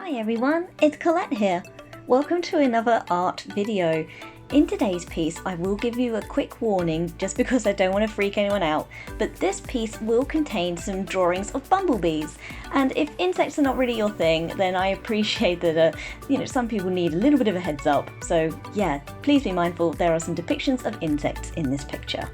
Hi everyone, it's Colette here. Welcome to another art video. In today's piece I will give you a quick warning just because I don't want to freak anyone out, but this piece will contain some drawings of bumblebees, and if insects are not really your thing then I appreciate that some people need a little bit of a heads up, so yeah, please be mindful there are some depictions of insects in this picture.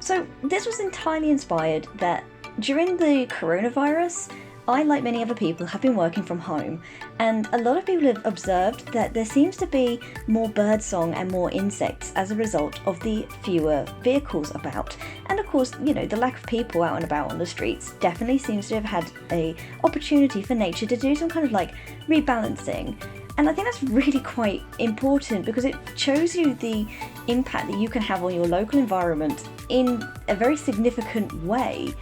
So this was entirely inspired that during the coronavirus, I, like many other people, have been working from home, and a lot of people have observed that there seems to be more birdsong and more insects as a result of the fewer vehicles about. And of course, the lack of people out and about on the streets definitely seems to have had an opportunity for nature to do some kind of rebalancing. And I think that's really quite important because it shows you the impact that you can have on your local environment in a very significant way.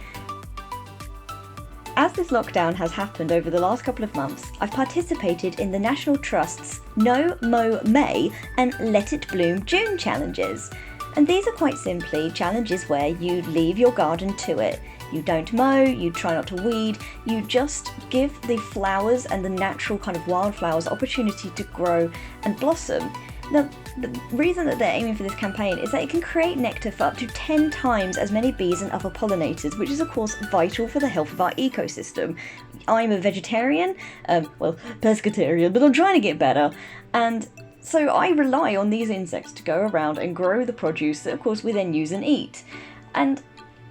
As this lockdown has happened over the last couple of months, I've participated in the National Trust's No Mow May and Let It Bloom June challenges. And these are quite simply challenges where you leave your garden to it. You don't mow, you try not to weed, you just give the flowers and the natural kind of wildflowers opportunity to grow and blossom. Now, the reason that they're aiming for this campaign is that it can create nectar for up to 10 times as many bees and other pollinators, which is of course vital for the health of our ecosystem. I'm a vegetarian, pescatarian, but I'm trying to get better, and so I rely on these insects to go around and grow the produce that of course we then use and eat. And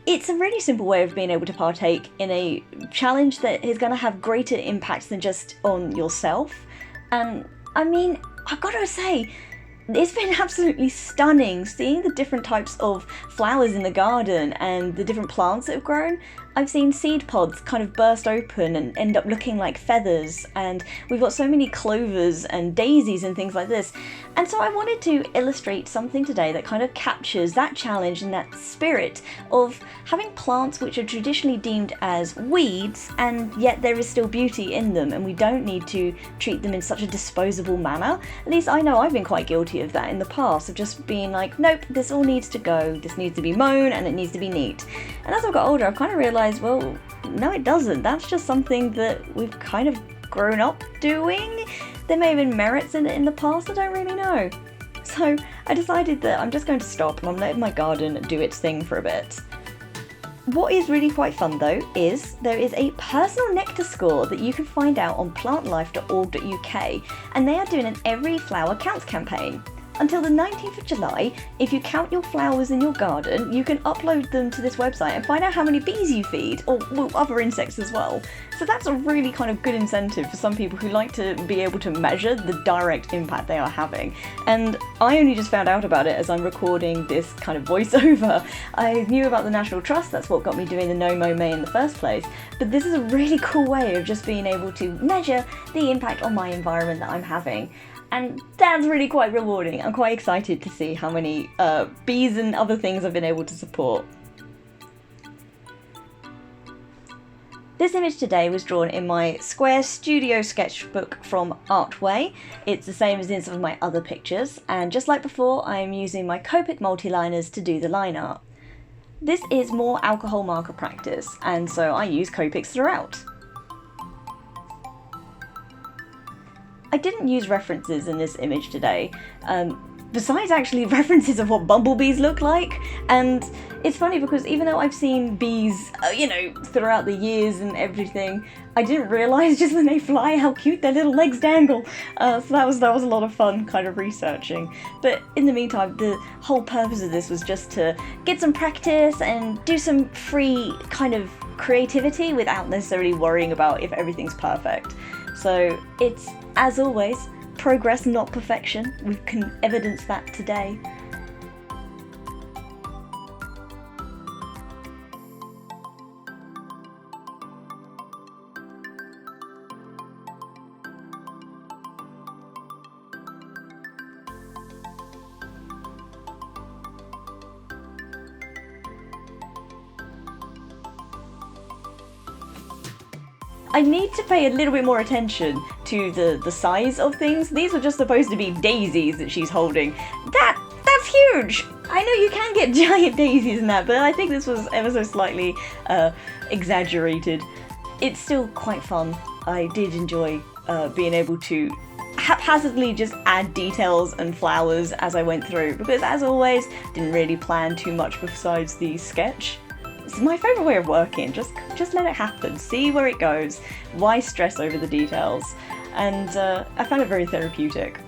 it's a really simple way of being able to partake in a challenge that is going to have greater impacts than just on yourself. And I mean, I've got to say, it's been absolutely stunning seeing the different types of flowers in the garden and the different plants that have grown. I've seen seed pods kind of burst open and end up looking like feathers, and we've got so many clovers and daisies and things like this. And so I wanted to illustrate something today that kind of captures that challenge and that spirit of having plants which are traditionally deemed as weeds, and yet there is still beauty in them, and we don't need to treat them in such a disposable manner. At least I know I've been quite guilty of that in the past, of just being like, nope, this all needs to go, this needs to be mown and it needs to be neat. And as I've got older, I've kind of realised, well, no it doesn't. That's just something that we've kind of grown up doing. There may have been merits in it in the past, I don't really know. So I decided that I'm just going to stop and I'm letting my garden do its thing for a bit. What is really quite fun though is there is a personal nectar score that you can find out on plantlife.org.uk, and they are doing an Every Flower Counts campaign. Until the 19th of July, if you count your flowers in your garden, you can upload them to this website and find out how many bees you feed, or other insects as well. So that's a really kind of good incentive for some people who like to be able to measure the direct impact they are having. And I only just found out about it as I'm recording this kind of voiceover. I knew about the National Trust, that's what got me doing the No Mow May in the first place, but this is a really cool way of just being able to measure the impact on my environment that I'm having. And that's really quite rewarding. I'm quite excited to see how many bees and other things I've been able to support. This image today was drawn in my square studio sketchbook from Artway. It's the same as in some of my other pictures, and just like before, I'm using my Copic Multiliners to do the line art. This is more alcohol marker practice, and so I use Copics throughout. I didn't use references in this image today, besides actually references of what bumblebees look like. And it's funny because even though I've seen bees, throughout the years and everything, I didn't realise just when they fly how cute their little legs dangle. So that was a lot of fun kind of researching. But in the meantime, the whole purpose of this was just to get some practice and do some free kind of creativity without necessarily worrying about if everything's perfect. So it's, as always, progress, not perfection. We can evidence that today. I need to pay a little bit more attention to the size of things. These were just supposed to be daisies that she's holding. That's huge! I know you can get giant daisies in that, but I think this was ever so slightly exaggerated. It's still quite fun. I did enjoy being able to haphazardly just add details and flowers as I went through, because as always, didn't really plan too much besides the sketch. It's my favourite way of working, just let it happen, see where it goes, why stress over the details, and I found it very therapeutic.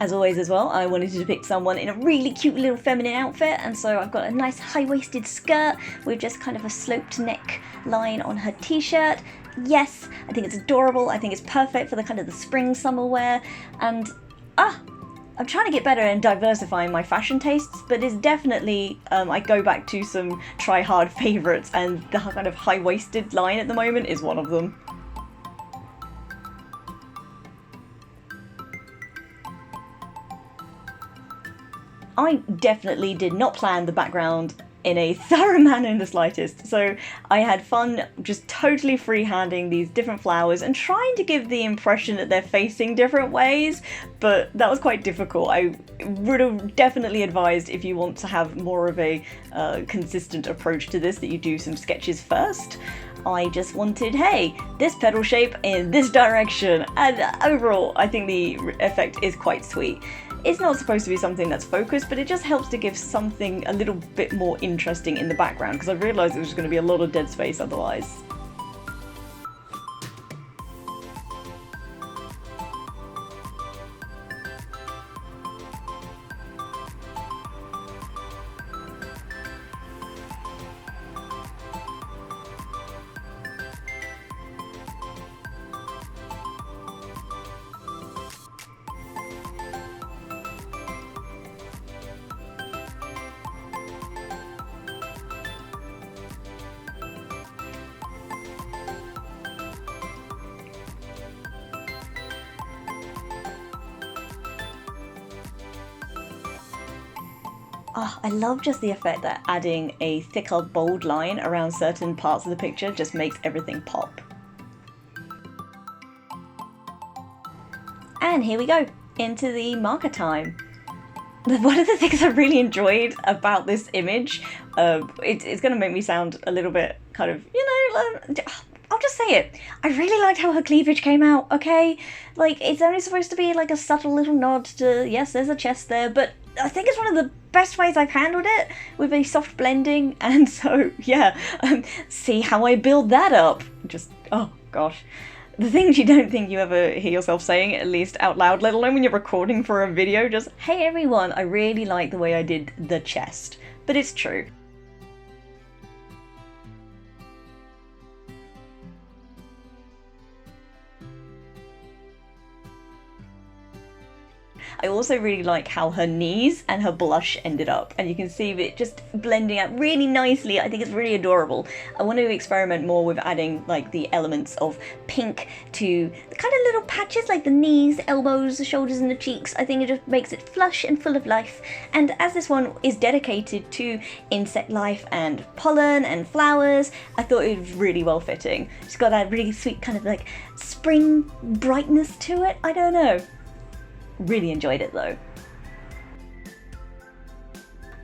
As always as well, I wanted to depict someone in a really cute little feminine outfit, and so I've got a nice high-waisted skirt with just kind of a sloped neck line on her t-shirt. Yes, I think it's adorable, I think it's perfect for the kind of the spring summer wear, and I'm trying to get better in diversifying my fashion tastes, but it's definitely, I go back to some try-hard favourites, and the kind of high-waisted line at the moment is one of them. I definitely did not plan the background in a thorough manner in the slightest, so I had fun just totally freehanding these different flowers and trying to give the impression that they're facing different ways, but that was quite difficult. I would have definitely advised, if you want to have more of a consistent approach to this, that you do some sketches first. I just wanted, hey, this petal shape in this direction, and overall I think the effect is quite sweet. It's not supposed to be something that's focused, but it just helps to give something a little bit more interesting in the background, because I realised there was going to be a lot of dead space otherwise. I love just the effect that adding a thicker, bold line around certain parts of the picture just makes everything pop. And here we go, into the marker time. One of the things I really enjoyed about this image, it's going to make me sound a little bit kind of, I'll just say it. I really liked how her cleavage came out, okay? Like, it's only supposed to be like a subtle little nod to, yes, there's a chest there, but I think it's one of the best ways I've handled it, with a soft blending, and so, yeah, see how I build that up. Just, oh gosh. The things you don't think you ever hear yourself saying, at least out loud, let alone when you're recording for a video, just, hey everyone, I really like the way I did the chest. But it's true. I also really like how her knees and her blush ended up, and you can see it just blending out really nicely. I think it's really adorable. I want to experiment more with adding like the elements of pink to the kind of little patches like the knees, the elbows, the shoulders and the cheeks. I think it just makes it flush and full of life, and as this one is dedicated to insect life and pollen and flowers, I thought it was really well fitting. It's got that really sweet kind of like spring brightness to it. I don't know. Really enjoyed it though.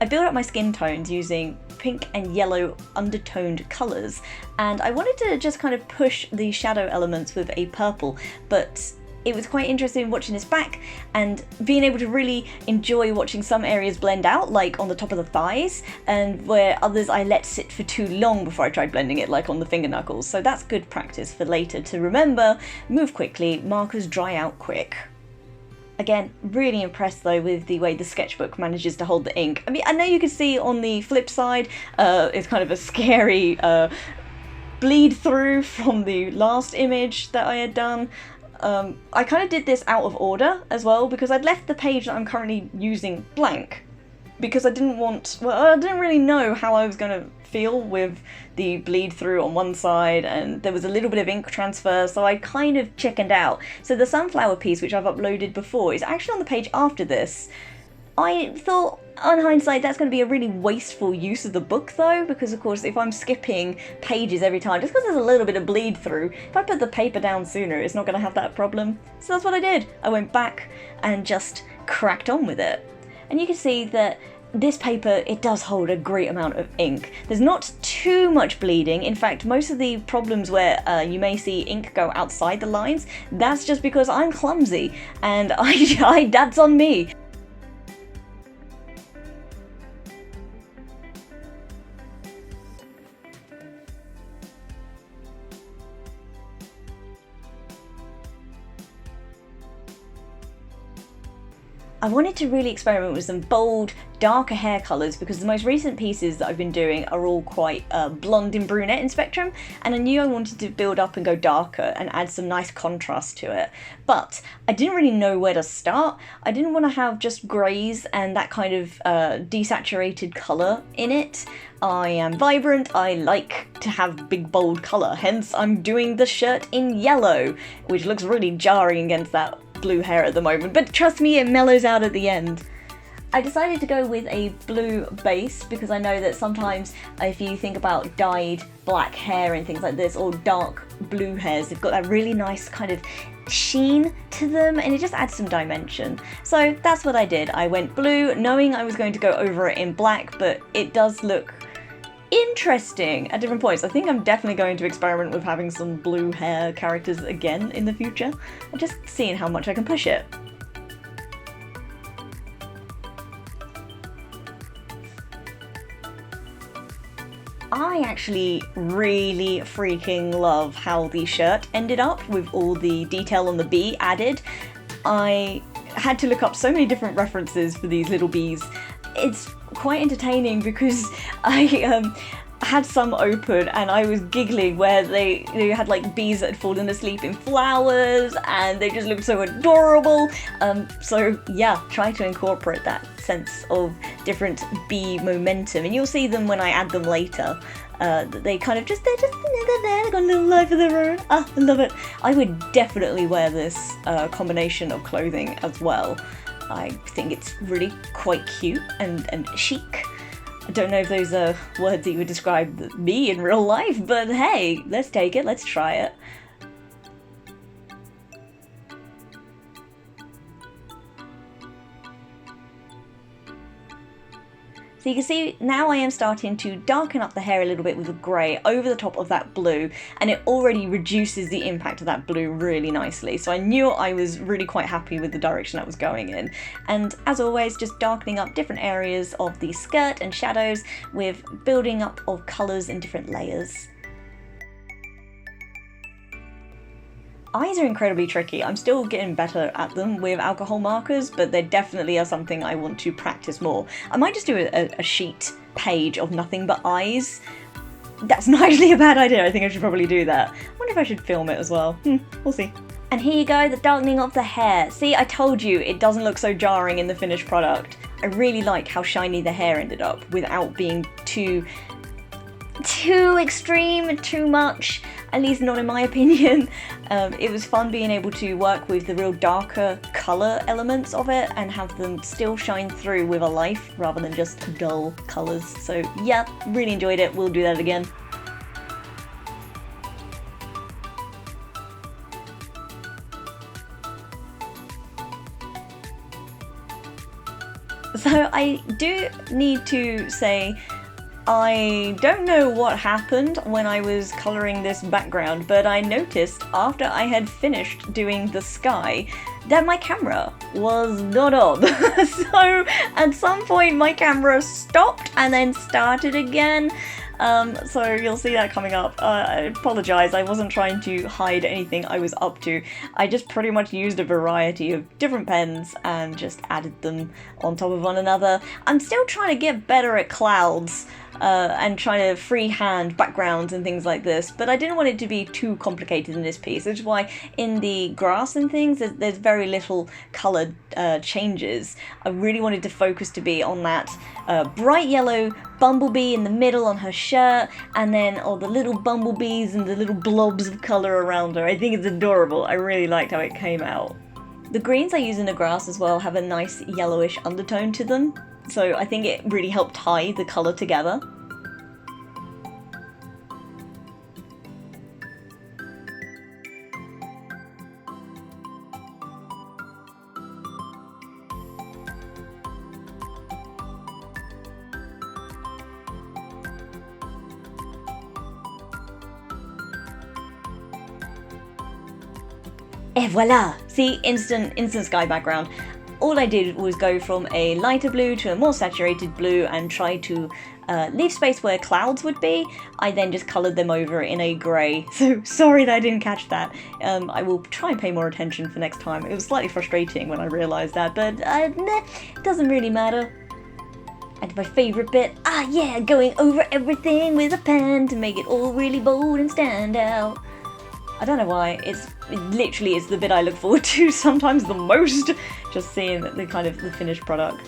I built up my skin tones using pink and yellow undertoned colours, and I wanted to just kind of push the shadow elements with a purple, but it was quite interesting watching this back and being able to really enjoy watching some areas blend out, like on the top of the thighs, and where others I let sit for too long before I tried blending it, like on the finger knuckles. So that's good practice for later to remember, move quickly, markers dry out quick. Again, really impressed though with the way the sketchbook manages to hold the ink. I mean, I know you can see on the flip side, it's kind of a scary bleed through from the last image that I had done. I kind of did this out of order as well, because I'd left the page that I'm currently using blank, because I didn't really know how I was going to feel with the bleed through on one side, and there was a little bit of ink transfer, so I kind of chickened out. So the sunflower piece, which I've uploaded before, is actually on the page after this. I thought, on hindsight, that's going to be a really wasteful use of the book though, because of course if I'm skipping pages every time, just because there's a little bit of bleed through, if I put the paper down sooner, it's not going to have that problem. So that's what I did. I went back and just cracked on with it. And you can see that this paper, it does hold a great amount of ink. There's not too much bleeding. In fact, most of the problems where you may see ink go outside the lines, that's just because I'm clumsy, and that's on me. I wanted to really experiment with some bold, darker hair colours because the most recent pieces that I've been doing are all quite blonde and brunette in spectrum, and I knew I wanted to build up and go darker and add some nice contrast to it. But I didn't really know where to start. I didn't want to have just greys and that kind of desaturated colour in it. I am vibrant, I like to have big bold colour, hence I'm doing the shirt in yellow, which looks really jarring against that blue hair at the moment, but trust me, it mellows out at the end. I decided to go with a blue base because I know that sometimes if you think about dyed black hair and things like this, or dark blue hairs, they've got that really nice kind of sheen to them and it just adds some dimension. So that's what I did. I went blue knowing I was going to go over it in black, but it does look interesting at different points. I think I'm definitely going to experiment with having some blue hair characters again in the future. I'm just seeing how much I can push it. I actually really freaking love how the shirt ended up with all the detail on the bee added. I had to look up so many different references for these little bees. It's quite entertaining because I had some open and I was giggling where they had like bees that had fallen asleep in flowers and they just looked so adorable. So yeah, try to incorporate that sense of different bee momentum, and you'll see them when I add them later. They kind of just, they're there, they've got a little life of their own. I love it. I would definitely wear this combination of clothing as well. I think it's really quite cute and chic. I don't know if those are words that you would describe me in real life, but hey, let's take it, let's try it. So you can see now I am starting to darken up the hair a little bit with a grey over the top of that blue, and it already reduces the impact of that blue really nicely. So I knew I was really quite happy with the direction I was going in. And as always, just darkening up different areas of the skirt and shadows with building up of colours in different layers. Eyes are incredibly tricky. I'm still getting better at them with alcohol markers, but they definitely are something I want to practice more. I might just do a sheet page of nothing but eyes. That's not actually a bad idea. I think I should probably do that. I wonder if I should film it as well. We'll see. And here you go, the darkening of the hair. See, I told you it doesn't look so jarring in the finished product. I really like how shiny the hair ended up without being too extreme and too much, at least not in my opinion. It was fun being able to work with the real darker colour elements of it and have them still shine through with a life rather than just dull colours. So yeah, really enjoyed it, we'll do that again. So I do need to say, I don't know what happened when I was colouring this background, but I noticed after I had finished doing the sky that my camera was not on. So at some point my camera stopped and then started again. So you'll see that coming up. I apologise, I wasn't trying to hide anything I was up to. I just pretty much used a variety of different pens and just added them on top of one another. I'm still trying to get better at clouds and trying to freehand backgrounds and things like this, but I didn't want it to be too complicated in this piece, which is why in the grass and things there's very little coloured changes. I really wanted to focus to be on that bright yellow bumblebee in the middle on her shirt, and then all the little bumblebees and the little blobs of colour around her. I think it's adorable. I really liked how it came out. The greens I use in the grass as well have a nice yellowish undertone to them, so I think it really helped tie the colour together. Et voila! See, instant sky background. All I did was go from a lighter blue to a more saturated blue and try to leave space where clouds would be. I then just coloured them over in a grey. So sorry that I didn't catch that. I will try and pay more attention for next time. It was slightly frustrating when I realised that, but it doesn't really matter. And my favourite bit, yeah, going over everything with a pen to make it all really bold and stand out. I don't know why, it literally is the bit I look forward to sometimes the most, just seeing the kind of the finished product.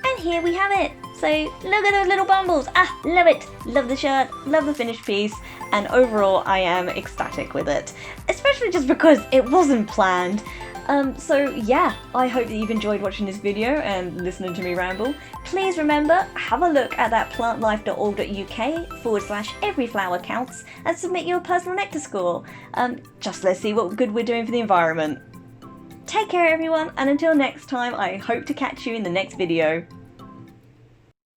And here we have it. So look at those little bumbles. Love it. Love the shirt, love the finished piece, and overall I am ecstatic with it. Especially just because it wasn't planned. So yeah, I hope that you've enjoyed watching this video and listening to me ramble. Please remember, have a look at that plantlife.org.uk/everyflower counts and submit your personal nectar score. Just let's see what good we're doing for the environment. Take care everyone, and until next time, I hope to catch you in the next video.